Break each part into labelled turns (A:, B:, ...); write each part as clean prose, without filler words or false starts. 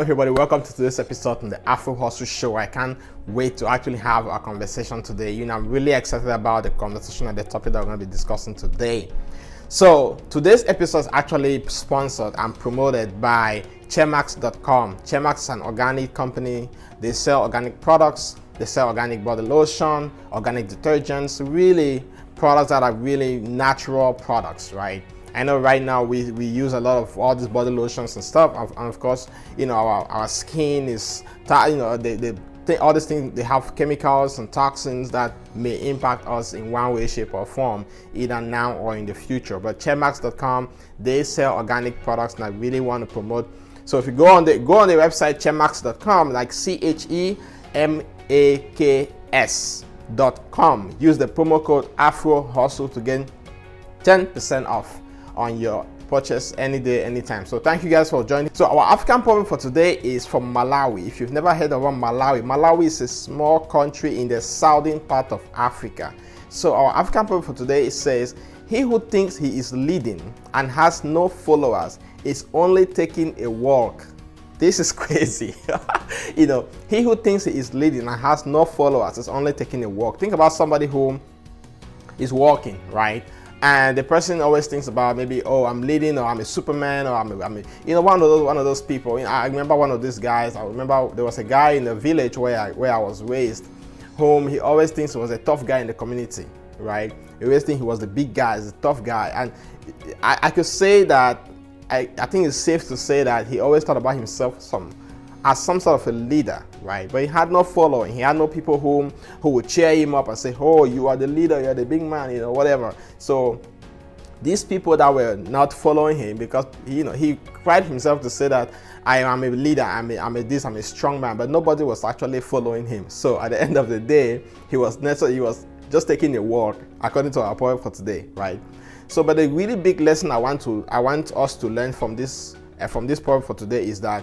A: everybody, welcome to today's episode on the AFRO HUSTLE show. I can't wait to actually have a conversation today. I'm really excited about the conversation and the topic that we're going to be discussing today. So today's episode is actually sponsored and promoted by Chemaks.com. Chemaks is an organic company. They sell organic products. They sell organic body lotion, organic detergents, really products that are really natural products, right? I know right now we use a lot of all these body lotions and stuff, and of course, our skin is, all these things, they have chemicals and toxins that may impact us in one way, shape, or form, either now or in the future. But Chemaks.com, they sell organic products, and I really want to promote. So if you go on the website Chemaks.com, like CHEMAKS.com, use the promo code AFRO HUSTLE to get 10% off on your purchase any day, anytime. So thank you guys for joining. So our African proverb for today is from Malawi. If you've never heard of Malawi is a small country in the southern part of Africa. So our African proverb for today says, "He who thinks he is leading and has no followers is only taking a walk." This is crazy. He who thinks he is leading and has no followers is only taking a walk. Think about somebody who is walking, right? And the person always thinks about maybe, oh, I'm leading, or I'm a Superman, or I'm one of those people. I remember one of these guys. I remember there was a guy in the village where I was raised, whom he always thinks was a tough guy in the community, right? He always thinks he was the big guy, the tough guy, and I could say that I think it's safe to say that he always thought about himself as some sort of a leader, right? But he had no following. He had no people who would cheer him up and say, "Oh, you are the leader, you're the big man," whatever. So these people that were not following him, because he prided himself to say that I am a leader, I'm a strong man, but nobody was actually following him. So at the end of the day, he was just taking a walk, according to our point for today, right? So, but the really big lesson I want us to learn from this point for today is that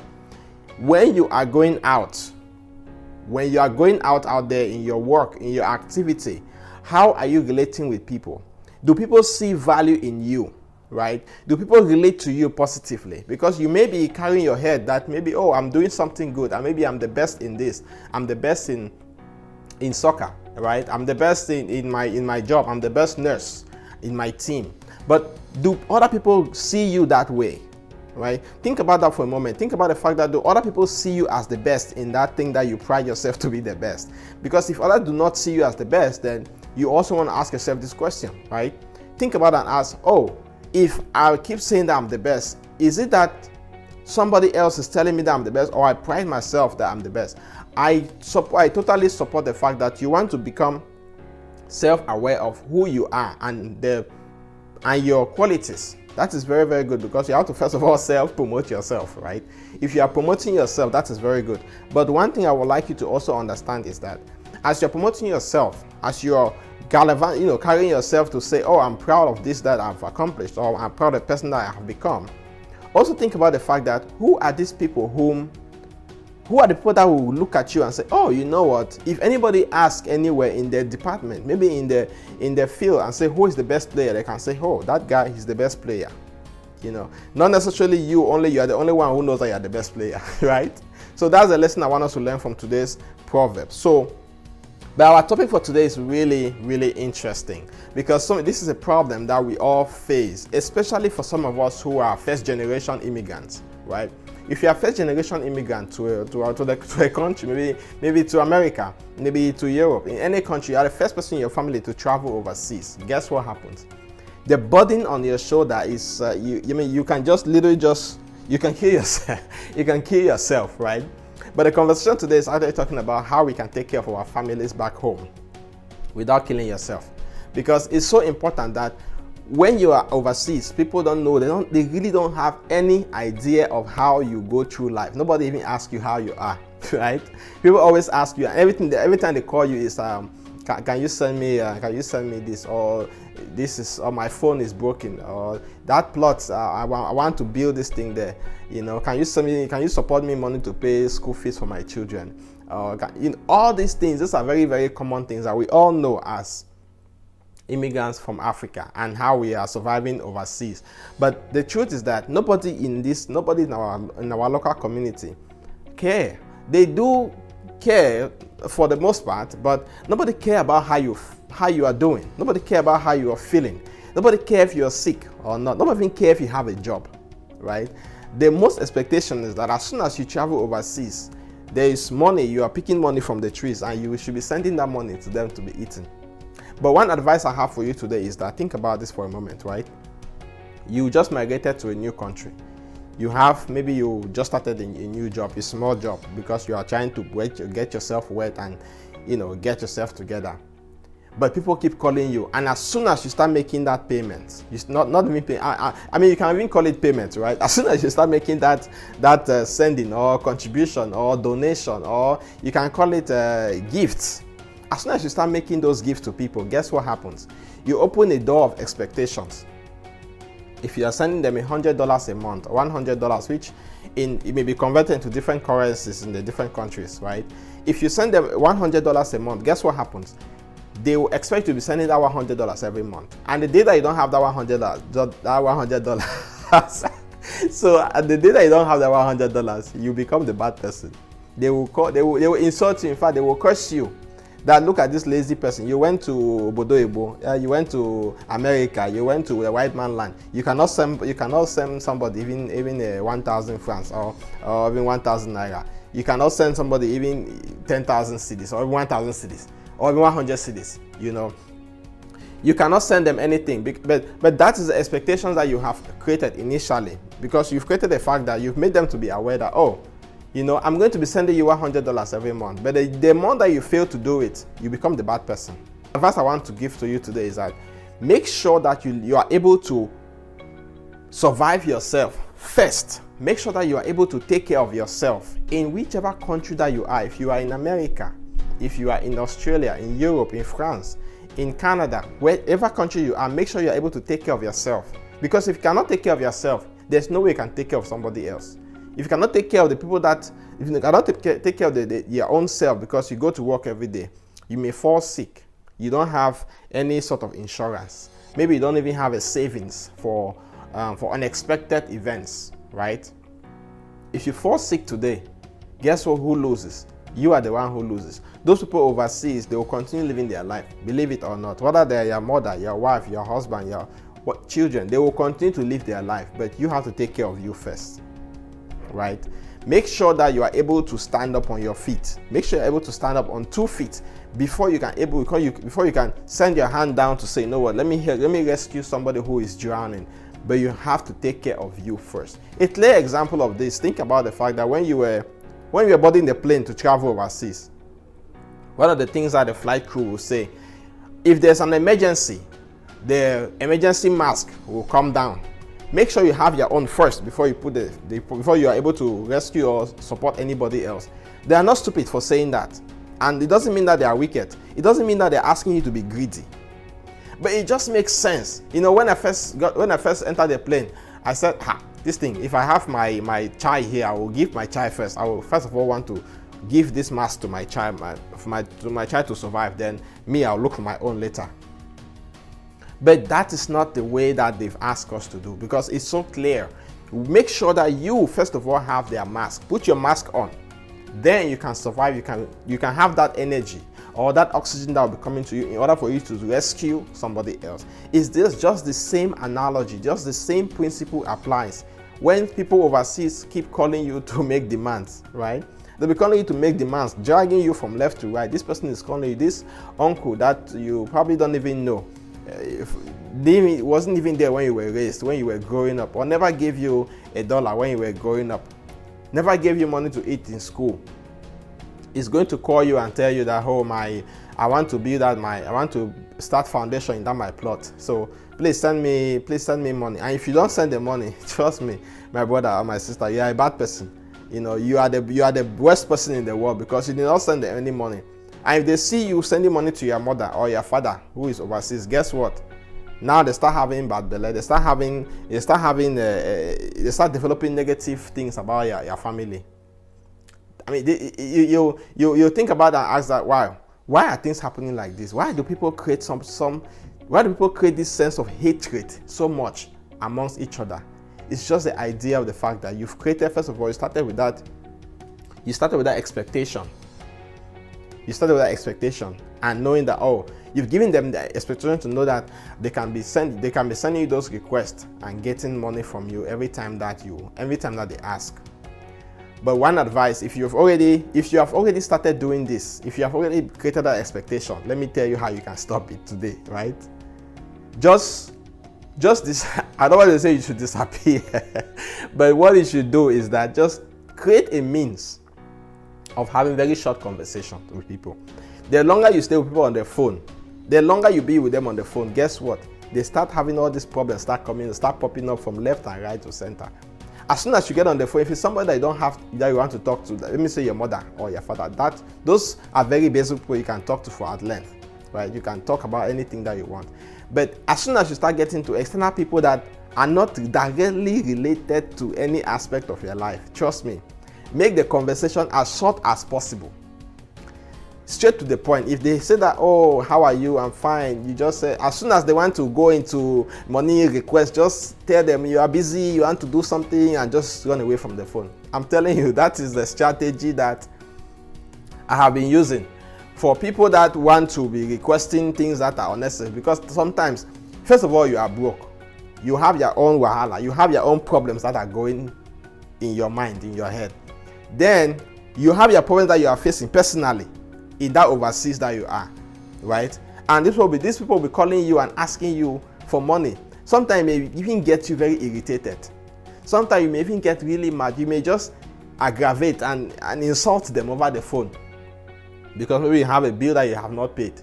A: when you are going out out there in your work, in your activity, how are you relating with people? Do people see value in you, right? Do people relate to you positively? Because you may be carrying your head that maybe, oh, I'm doing something good, and maybe I'm the best in this, I'm the best in soccer, right? I'm the best in my job, I'm the best nurse in my team. But do other people see you that way? Right? Think about that for a moment. Think about the fact that do other people see you as the best in that thing that you pride yourself to be the best? Because if others do not see you as the best, then you also want to ask yourself this question, right? Think about that and ask, oh, if I keep saying that I'm the best, is it that somebody else is telling me that I'm the best, or I pride myself that I'm the best? I totally support the fact that you want to become self-aware of who you are and your qualities. That is very, very good, because you have to first of all self-promote yourself, right? If you are promoting yourself, that is very good. But one thing I would like you to also understand is that as you're promoting yourself, as you're carrying yourself to say, oh, I'm proud of this that I've accomplished, or I'm proud of the person that I have become, also think about the fact that who are these people who are the people that will look at you and say, oh, you know what, if anybody asks anywhere in their department, maybe in their field, and say who is the best player, they can say, oh, that guy is the best player. Not necessarily you are the only one who knows that you're the best player, right? So that's the lesson I want us to learn from today's proverb. So, but our topic for today is really, really interesting, because this is a problem that we all face, especially for some of us who are first-generation immigrants, right? If you are first-generation immigrant to a country, maybe to America, maybe to Europe, in any country, you are the first person in your family to travel overseas. Guess what happens? The burden on your shoulder is you can just literally you can kill yourself. You can kill yourself, right? But the conversation today is actually talking about how we can take care of our families back home without killing yourself, because it's so important that when you are overseas, people don't know, they really don't have any idea of how you go through life. Nobody even asks you how you are, right? People always ask you, and every time they call you is, can you send me this, or this is, or my phone is broken, or that plot, I want to build this thing there. Can you support me money to pay school fees for my children? All these things, these are very, very common things that we all know as immigrants from Africa and how we are surviving overseas. But the truth is that nobody in our local community care. They do care for the most part, but nobody care about how you are doing. Nobody care about how you are feeling. Nobody care if you are sick or not. Nobody even care if you have a job, right? The most expectation is that as soon as you travel overseas, there is money. You are picking money from the trees, and you should be sending that money to them to be eaten. But one advice I have for you today is that think about this for a moment, right? You just migrated to a new country. Maybe you just started a new job, a small job, because you are trying to get yourself wet and, get yourself together. But people keep calling you, and as soon as you start making that payment, you can even call it payment, right? As soon as you start making that sending or contribution or donation, or you can call it gifts. As soon as you start making those gifts to people, guess what happens? You open a door of expectations. If you are sending them $100 a month or $100, which it may be converted into different currencies in the different countries, right? If you send them $100 a month, guess what happens? They will expect you to be sending that $100 every month. And the day that you don't have that $100, so at the day that you don't have that $100, you become the bad person. They will insult you. In fact, they will curse you. That look at this lazy person. You went to Obodo, you went to America, you went to the white man land. You cannot send somebody even 1,000 francs or even 1,000 naira. You cannot send somebody even 10,000 cedis or even 1,000 cedis or even 100 cedis. You cannot send them anything. But that is the expectations that you have created initially, because you've created the fact that you've made them to be aware that, I'm going to be sending you $100 every month. But the month that you fail to do it, you become the bad person. The advice I want to give to you today is that make sure that you are able to survive yourself first. Make sure that you are able to take care of yourself in whichever country that you are. If you are in America, if you are in Australia, in Europe, in France, in Canada, wherever country you are, make sure you are able to take care of yourself. Because if you cannot take care of yourself, there's no way you can take care of somebody else. If you cannot take care of the people if you cannot take care of your own self because you go to work every day, you may fall sick. You don't have any sort of insurance. Maybe you don't even have a savings for unexpected events, right? If you fall sick today, guess what? Who loses? You are the one who loses. Those people overseas, they will continue living their life, believe it or not. Whether they're your mother, your wife, your husband, your children, they will continue to live their life, but you have to take care of you first. Right? Make sure that you are able to stand up on your feet. Make sure you're able to stand up on 2 feet before you can send your hand down to say, you know what, let me rescue somebody who is drowning. But you have to take care of you first. A clear example of this, think about the fact that when you were boarding the plane to travel overseas, one of the things that the flight crew will say, if there's an emergency, the emergency mask will come down. Make sure you have your own first before you before you are able to rescue or support anybody else. They are not stupid for saying that, and it doesn't mean that they are wicked. It doesn't mean that they're asking you to be greedy, but it just makes sense. When I first entered the plane, I said, this thing. If I have my child here, I will give my child first. I will first of all want to give this mask to my child, to my child to survive. Then I'll look for my own later. But that is not the way that they've asked us to do, because it's so clear. Make sure that you, first of all, have their mask. Put your mask on. Then you can survive. You can have that energy or that oxygen that will be coming to you in order for you to rescue somebody else. Is this just the same analogy? Just the same principle applies. When people overseas keep calling you to make demands, right? They'll be calling you to make demands, dragging you from left to right. This person is calling you, this uncle that you probably don't even know. It wasn't even there when you were raised, when you were growing up, or never gave you $1 when you were growing up, never gave you money to eat in school, is going to call you and tell you that, I want to start foundation in that my plot. So please send me money. And if you don't send the money, trust me, my brother or my sister, you are a bad person. You are the worst person in the world, because you did not send them any money. And if they see you sending money to your mother or your father who is overseas, guess what? Now they start having bad belly. They start developing negative things about your family. I mean, you think about that and ask that, why are things happening like this? Why do people create why do people create this sense of hatred so much amongst each other? It's just the idea of the fact that you've created, first of all, you started with that You started with that expectation. You started with that expectation and knowing that, oh, you've given them the expectation to know that they can be sending you those requests and getting money from you every time that they ask. But one advice, if you have already started doing this, if you have already created that expectation, let me tell you how you can stop it today, right? Just this, I don't want to say you should disappear, but what you should do is that just create a means of having very short conversations with people. The longer you stay with people on the phone, the longer you be with them on the phone, guess what? They start having all these problems, start popping up from left and right to center. As soon as you get on the phone, if it's somebody that you want to talk to, let me say your mother or your father, those are very basic people you can talk to for at length, right? You can talk about anything that you want. But as soon as you start getting to external people that are not directly related to any aspect of your life, trust me, make the conversation as short as possible. Straight to the point. If they say that, oh, how are you? I'm fine. You just say, as soon as they want to go into money request, just tell them you are busy, you want to do something, and just run away from the phone. I'm telling you, that is the strategy that I have been using for people that want to be requesting things that are unnecessary. Because sometimes, first of all, you are broke. You have your own wahala. You have your own problems that are going in your mind, in your head. Then you have your problems that you are facing personally in that overseas that you are, right? And these people will be calling you and asking you for money. Sometimes it may even get you very irritated. Sometimes you may even get really mad. You may just aggravate and insult them over the phone because maybe you have a bill that you have not paid.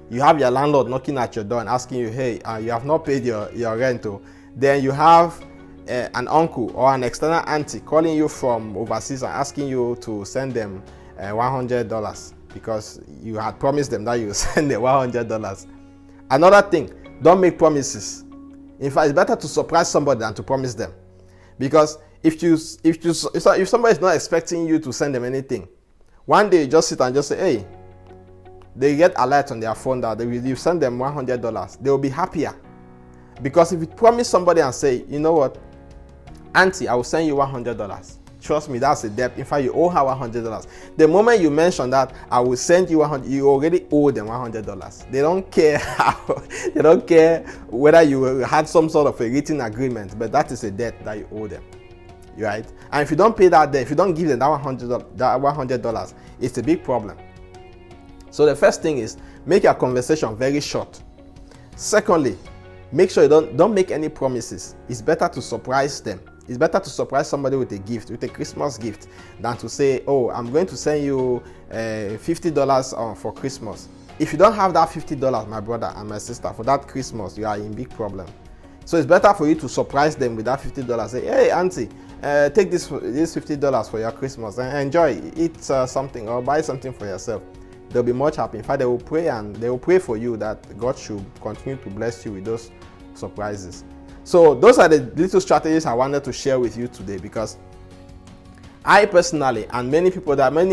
A: You have your landlord knocking at your door and asking you, hey, you have not paid your rent. Then you have an uncle or an external auntie calling you from overseas and asking you to send them $100 because you had promised them that you would send them $100. Another thing, don't make promises. In fact, it's better to surprise somebody than to promise them, because if somebody is not expecting you to send them anything, one day you just sit and just say, hey, they get alert on their phone that you send them $100, they will be happier. Because if you promise somebody and say, you know what, auntie, I will send you $100. Trust me, that's a debt. In fact, you owe her $100. The moment you mention that, I will send you $100, you already owe them $100. They don't care they don't care whether you had some sort of a written agreement, but that is a debt that you owe them, right? And if you don't pay that debt, if you don't give them that $100, it's a big problem. So the first thing is make your conversation very short. Secondly, make sure you don't make any promises. It's better to surprise them. It's better to surprise somebody with a gift, with a Christmas gift, than to say, oh, I'm going to send you $50 for Christmas. If you don't have that $50, my brother and my sister, for that Christmas, you are in big problem. So it's better for you to surprise them with that $50. Say, hey, auntie, take this $50 for your Christmas and enjoy. Eat something or buy something for yourself. They'll be much happy. In fact, they will pray for you that God should continue to bless you with those surprises. So those are the little strategies I wanted to share with you today, because I personally, and many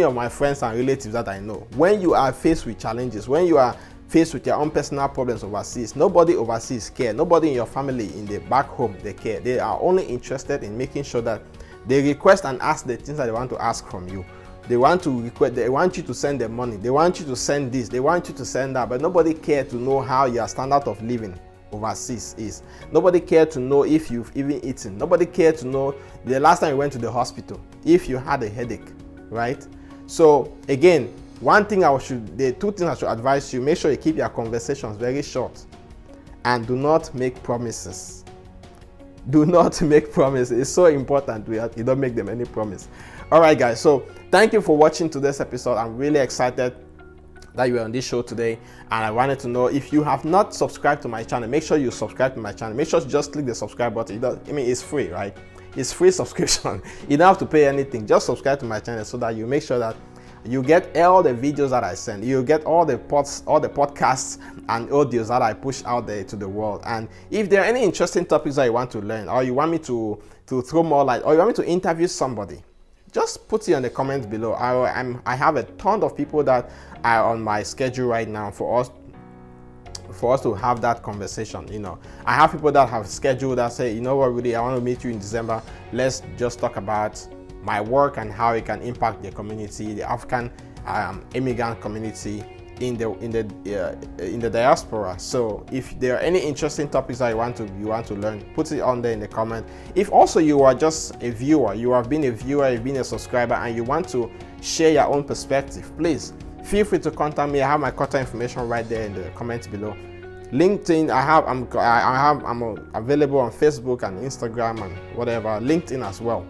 A: of my friends and relatives that I know, when you are faced with challenges, when you are faced with your own personal problems overseas, nobody overseas cares. Nobody in your family in the back home, they care. They are only interested in making sure that they request and ask the things that they want to ask from you. They want you to send them money. They want you to send this. They want you to send that. But nobody cares to know how your standard of living overseas is. Nobody cared to know if you've even eaten. Nobody cared to know the last time you went to the hospital, if you had a headache, right? So again, the two things I should advise you: make sure you keep your conversations very short, and do not make promises. Do not make promises. It's so important you don't make them any promise. All right, guys. So thank you for watching today's episode. I'm really excited that you were on this show today, and I wanted to know, if you have not subscribed to my channel, make sure you subscribe to my channel. Make sure you just click the subscribe button. It's free, right? It's free subscription. You don't have to pay anything. Just subscribe to my channel so that you make sure that you get all the videos that I send. You get all the podcasts and audios that I push out there to the world. And if there are any interesting topics that you want to learn, or you want me to throw more light, or you want me to interview somebody, just put it in the comments below. I have a ton of people that are on my schedule right now for us to have that conversation. I have people that have scheduled that say, you know what, Rudy, I want to meet you in December. Let's just talk about my work and how it can impact the community, the African immigrant community in the diaspora. So if there are any interesting topics that you want to learn, put it on there in the comment. If also you are just a viewer, you have been a viewer, you've been a subscriber, and you want to share your own perspective, please feel free to contact me. I have my contact information right there in the comments below. LinkedIn, I'm available on Facebook and Instagram and whatever, LinkedIn as well.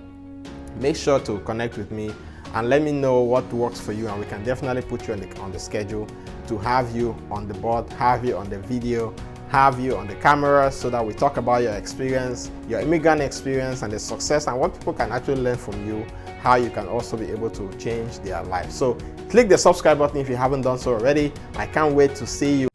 A: Make sure to connect with me and let me know what works for you, and we can definitely put you on the schedule to have you on the board, have you on the video, have you on the camera, so that we talk about your experience, your immigrant experience, and the success, and what people can actually learn from you, how you can also be able to change their life. So click the subscribe button if you haven't done so already. I can't wait to see you